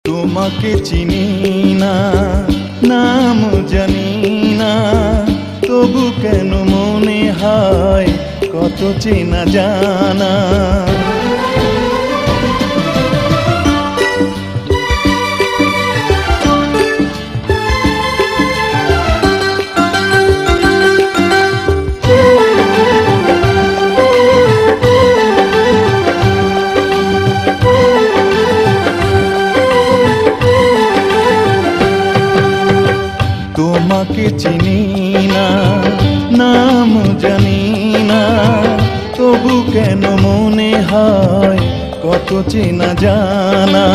তোমাকে চিনি না, নাম জানি না, তবু কেন মনে হয় কত চেনা জানা। তোমাকে চিনি না, নাম জানি না, তবু কেন মনে হয় কত চেনা জানা।